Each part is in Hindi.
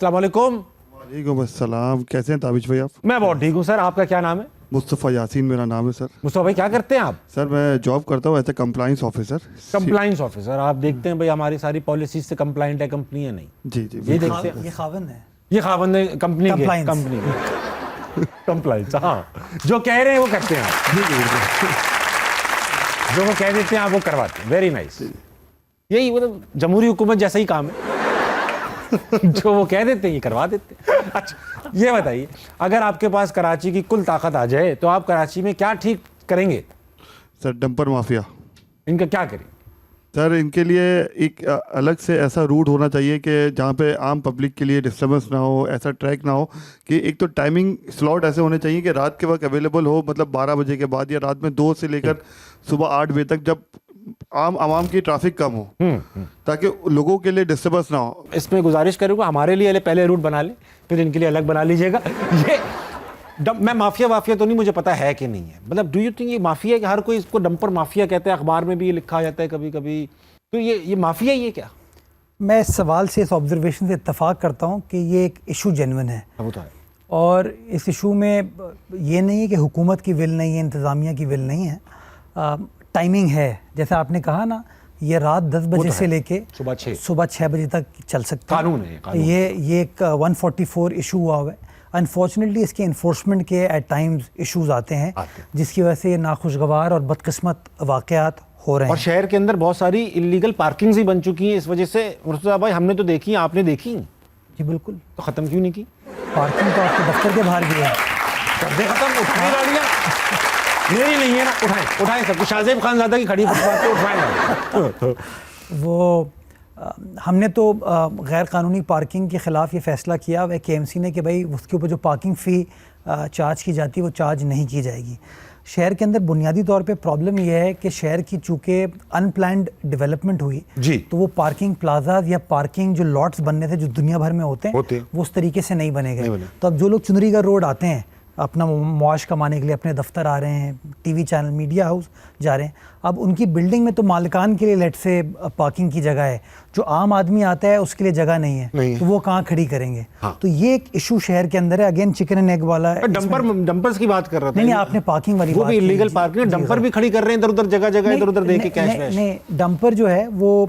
अस्सलाम वालेकुम। वालेकुम अस्सलाम। कैसे हैं ताबिश भाई आप? मैं बहुत ठीक हूँ सर। आपका क्या नाम है? मुस्तफ़ा यासीन मेरा नाम है सर। मुस्तफा भाई क्या करते हैं आप? सर मैं जॉब करता हूँ as a compliance officer. Compliance officer. आप देखते हैं भाई हमारी सारी पॉलिसीज से कंप्लाइंट है कंपनी है नहीं? जी जी ये देखते हैं। ये खावन है, ये खावंद है कंपनी के Compliance। Company compliance. हाँ, जो कह रहे हैं वो करते हैं आप। जो वो कह देते हैं आप वो करवाते हैं। Very nice. यही मतलब जमहूरी हुकूमत जैसा ही काम है। जो वो कह देते हैं ये करवा देते हैं। अच्छा ये बताइए, अगर आपके पास कराची की कुल ताकत आ जाए तो आप कराची में क्या ठीक करेंगे? सर डंपर माफिया, इनका क्या करें? सर इनके लिए एक अलग से ऐसा रूट होना चाहिए कि जहाँ पे आम पब्लिक के लिए डिस्टर्बेंस ना हो, ऐसा ट्रैक ना हो कि एक तो टाइमिंग स्लॉट ऐसे होने चाहिए कि रात के वक्त अवेलेबल हो, मतलब 12 बजे के बाद या रात में 2 से लेकर सुबह 8 बजे तक, जब आवाम की ट्रैफिक कम हो, ताकि लोगों के लिए डिस्टर्बेंस ना हो। इसमें गुजारिश करूँगा हमारे लिए पहले रूट बना ले, फिर इनके लिए अलग बना लीजिएगा। ये मैं माफिया तो नहीं, मुझे पता है कि नहीं है। मतलब डू यू थिंक ये माफिया है कि हर कोई इसको डंपर माफिया कहते हैं, अखबार में भी ये लिखा जाता है कभी कभी, तो ये माफिया ही है क्या? मैं इस सवाल से, इस ऑब्जर्वेशन से इत्तेफाक करता हूँ कि ये एक इशू जेन्युइन है। वो तो है। और इस इशू में ये नहीं है कि हुकूमत की विल नहीं है, इंतज़ामिया की विल नहीं है, टाइमिंग है। जैसे आपने कहा ना, ये रात 10 बजे से लेके सुबह 6 बजे तक चल सकता है। कानून है कानून। ये एक 144 इशू हुआ हुआ है। अनफॉर्चुनेटली इसके इन्फोर्समेंट के एट टाइम्स इश्यूज आते हैं, जिसकी वजह से नाखुशगवार और बदकिस्मत वाक़यात हो रहे हैं। और शहर के अंदर बहुत सारी इलीगल पार्किंग्स ही बन चुकी हैं इस वजह से। मुर्तज़ा भाई हमने तो देखी, आपने देखी? जी बिल्कुल। तो ख़त्म क्यों नहीं की? पार्किंग तो आपके दफ्तर के बाहर भी है। कर दे खत्म। उठाए गाड़ियाँ, मेरी नहीं है ना, उठाएं सब कुछ। शाहजेब खानज़ादा की खड़ी फुटपाथ पे उठाएं। वो हमने तो गैर कानूनी पार्किंग के ख़िलाफ़ ये फ़ैसला किया है KMC ने कि भाई उसके ऊपर जो पार्किंग फ़ी चार्ज की जाती है वो चार्ज नहीं की जाएगी। शहर के अंदर बुनियादी तौर पे प्रॉब्लम यह है कि शहर की चूँकि अनप्लान्ड डेवलपमेंट हुई जी, तो वो पार्किंग प्लाजाज या पार्किंग जो लॉट्स बनने थे जो दुनिया भर में होते हैं वो उस तरीके से नहीं बने गए। तो अब जो लोग चुनरीगढ़ रोड आते हैं अपना मुआश कमाने के लिए, अपने दफ्तर आ रहे हैं, टीवी चैनल, मीडिया हाउस जा रहे हैं, अब उनकी बिल्डिंग में तो मालिकान के लिए लेट से पार्किंग की जगह है, जो आम आदमी आता है उसके लिए जगह नहीं है, तो वो कहाँ खड़ी करेंगे? हाँ। तो ये एक इशू शहर के अंदर है। अगेन चिकन एंड एग वाला है। डंपर्स की बात कर रहा था। नहीं, आपने पार्किंग वाली वो भी इलीगल पार्किंग, डंपर भी खड़ी कर रहे हैं इधर उधर, जगह इधर उधर देके कैश वैश। नहीं, डंपर जो है वो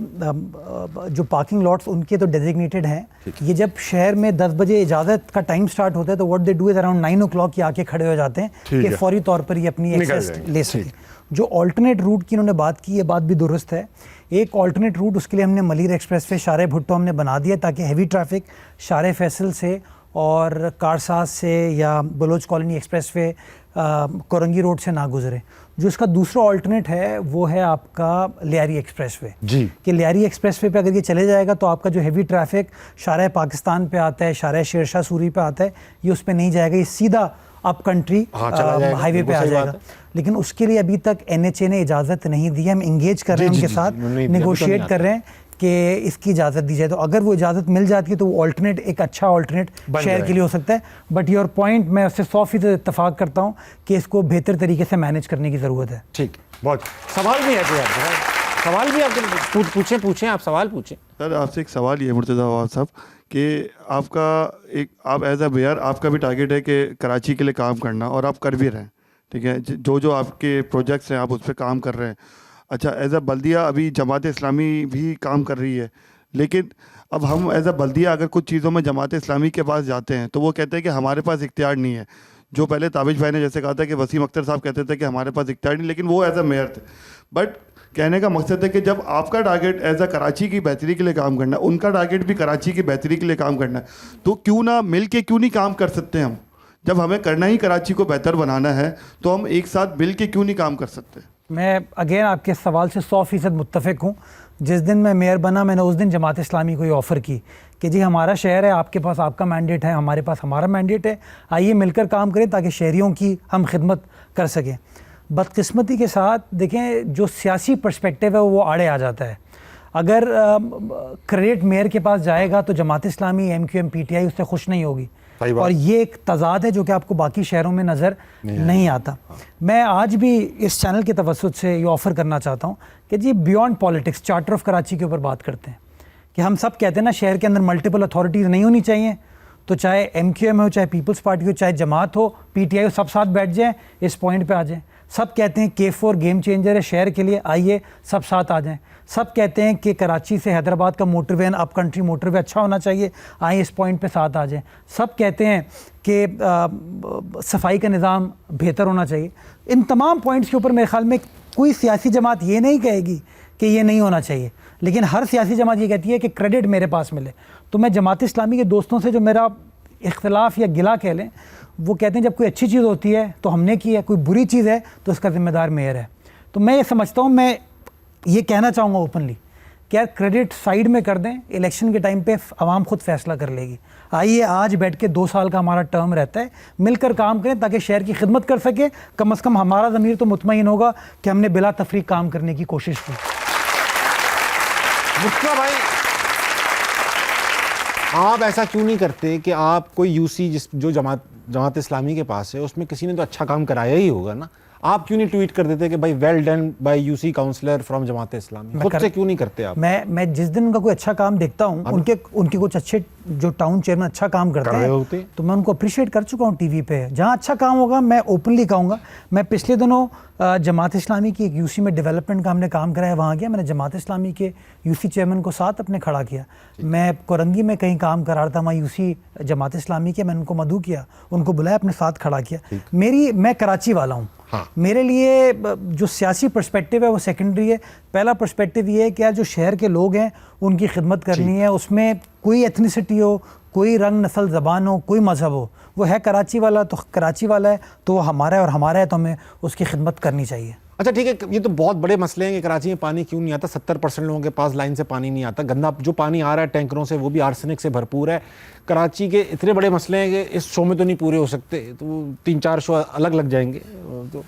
जो पार्किंग लॉट्स उनके तो डेजिग्नेटेड हैं। ये जब शहर में 10 बजे इजाज़त का टाइम स्टार्ट होता है तो what they do is around 9 o'clock ये आके खड़े हो जाते हैं कि फौरी तौर पर ये अपनी एक्सेस ले सके। जो ऑल्टरनेट रूट की इन्होंने बात की, ये बात भी दुरुस्त है। एक ऑल्टरनेट रूट उसके लिए हमने मलीर एक्सप्रेस वे शारे भुट्टो हमने बना दिया ताकि हैवी ट्रैफिक शारे फैसल से और कारसाज से या Baloch colony expressway Korangi road से ना गुजरे। जो इसका दूसरा ऑल्टरनेट है वो है आपका लियारी एक्सप्रेस वे जी, कि लियारी एक्सप्रेस वे पे अगर ये चले जाएगा तो आपका जो हैवी ट्रैफिक शारा पाकिस्तान पे आता है, शारा शेरशाह सूरी पे आता है, ये उस पर नहीं जाएगा, ये सीधा अप कंट्री हाईवे पे आ जाएगा। लेकिन उसके लिए अभी तक NHA ने इजाज़त नहीं दी है। हम इंगेज कर रहे हैं उनके साथ, नेगोशिएट कर रहे हैं कि इसकी इजाज़त दी जाए। तो अगर वो इजाज़त मिल जाती है तो वो ऑल्टरनेट एक अच्छा ऑल्टरनेट शहर के लिए हो सकता है। बट योर पॉइंट मैं उससे 100% इत्तेफाक करता हूँ कि इसको बेहतर तरीके से मैनेज करने की ज़रूरत है। ठीक, बहुत सवाल भी है, सवाल भी आप पूछें, आप सवाल पूछें। सर आपसे एक सवाल ये मुर्तज़ा साहब कि आप एज अ मेयर आपका भी टारगेट है कि कराची के लिए काम करना, और आप कर भी रहे हैं, ठीक है, जो आपके प्रोजेक्ट्स हैं आप उस पर काम कर रहे हैं। अच्छा, एज अ बल्दिया अभी जमात इस्लामी भी काम कर रही है, लेकिन अब हम एज अ बल्दिया अगर कुछ चीज़ों में जमात इस्लामी के पास जाते हैं तो वो कहते हैं कि हमारे पास इख्तियार नहीं है। जो पहले ताबिश भाई ने जैसे कहा था कि वसीम अख्तर साहब कहते थे कि हमारे पास इख्तियार नहीं, लेकिन वो एज अ मेयर थे। बट कहने का मकसद है कि जब आपका टारगेट एज अ कराची की बेहतरी के लिए काम करना है, उनका टारगेट भी कराची की बेहतरी के लिए काम करना है, तो क्यों ना मिल के क्यों नहीं काम कर सकते हम? जब हमें करना ही कराची को बेहतर बनाना है तो हम एक साथ मिल के क्यों नहीं काम कर सकते? मैं अगेन आपके सवाल से 100% मुत्तफ़िक हूँ। जिस दिन मैं मेयर बना मैंने उस दिन जमात इस्लामी को ये ऑफ़र की कि जी हमारा शहर है, आपके पास आपका मैंडेट है, हमारे पास हमारा मैंडेट है, आइए मिलकर काम करें ताकि शहरियों की हम खिदमत कर सकें। बदकिस्मती के साथ देखें, जो सियासी पर्सपेक्टिव है वो आड़े आ जाता है। अगर क्रेडिट मेयर के पास जाएगा तो जमात इस्लामी, MQM, PTI उससे खुश नहीं होगी, और ये एक तजाद है जो कि आपको बाकी शहरों में नज़र नहीं आता। मैं आज भी इस चैनल के तवस्सुत से ये ऑफ़र करना चाहता हूँ कि जी beyond politics charter of Karachi के ऊपर बात करते हैं कि हम सब कहते हैं ना शहर के अंदर मल्टीपल अथॉरिटीज़ नहीं होनी चाहिए, तो चाहे MQM हो, चाहे पीपल्स पार्टी हो, चाहे जमात हो, PTI हो, सब साथ बैठ जाएं, इस पॉइंट पे आ जाएं। सब कहते हैं K4 गेम चेंजर है शहर के लिए, आइए सब साथ आ जाएं। सब कहते हैं कि कराची से हैदराबाद का मोटरवे अप कंट्री मोटरवे अच्छा होना चाहिए, आइए इस पॉइंट पे साथ आ जाएं। सब कहते हैं कि सफाई का निज़ाम बेहतर होना चाहिए। इन तमाम पॉइंट्स के ऊपर मेरे ख्याल में कोई सियासी जमात ये नहीं कहेगी कि ये नहीं होना चाहिए, लेकिन हर सियासी जमात ये कहती है कि क्रेडिट मेरे पास मिले। तो मैं जमात इस्लामी के दोस्तों से जो मेरा इख्तिलाफ या गिला कह लें, वो कहते हैं जब कोई अच्छी चीज़ होती है तो हमने की है, कोई बुरी चीज़ है तो उसका ज़िम्मेदार मेयर है। तो मैं ये समझता हूँ, मैं ये कहना चाहूँगा ओपनली कि यार क्रेडिट साइड में कर दें, इलेक्शन के टाइम पे आवाम खुद फैसला कर लेगी। आइए आज बैठ के 2 साल का हमारा टर्म रहता है, मिलकर काम करें ताकि शहर की खिदमत कर सके। कम से कम हमारा ज़मीर तो मुतमईन होगा कि हमने बिला तफरीक काम करने की कोशिश की। मुस्तफा भाई, आप ऐसा क्यों नहीं करते कि आप कोई यूसी जो जमात इस्लामी के पास है उसमें किसी ने तो अच्छा काम कराया ही होगा ना, आप क्यों नहीं ट्वीट कर देते कि भाई well done by UC councillor from Jamaat Islami? खुद से क्यों नहीं करते आप? मैं जिस दिन उनका कोई अच्छा काम देखता हूँ, उनके कुछ अच्छे जो टाउन चेयरमैन अच्छा काम करते हैं तो मैं उनको अप्रिशिएट कर चुका हूँ टीवी पे। जहाँ अच्छा काम होगा मैं ओपनली कहूँगा। मैं पिछले दिनों जमात इस्लामी की एक यूसी में डेवलपमेंट का हमने काम कराया, वहाँ गया, मैंने जमात इस्लामी के यूसी चेयरमैन को साथ अपने खड़ा किया। मैं कोरंगी में कहीं काम करा रहा था, वहाँ यूसी जमात इस्लामी के, मैंने उनको मदऊ किया, उनको बुलाया, अपने साथ खड़ा किया। मैं कराची वाला हूँ, मेरे लिए जो सियासी पर्सपेक्टिव है वो सेकेंडरी है। पहला पर्सपेक्टिव ये है कि यार जो शहर के लोग हैं उनकी खिदमत करनी है, उसमें कोई एथनिसिटी हो, कोई रंग नस्ल ज़बान हो, कोई मज़हब हो, वो है कराची वाला तो कराची वाला है, तो वो हमारा है और हमारा है तो हमें उसकी खिदमत करनी चाहिए। अच्छा ठीक है, ये तो बहुत बड़े मसले हैं कि कराची में पानी क्यों नहीं आता। 70% लोगों के पास लाइन से पानी नहीं आता, गंदा जो पानी आ रहा है टैंकरों से वो भी आर्सेनिक से भरपूर है। कराची के इतने बड़े मसले हैं कि इस शो में तो नहीं पूरे हो सकते, तो 3-4 शो अलग लग जाएंगे। तो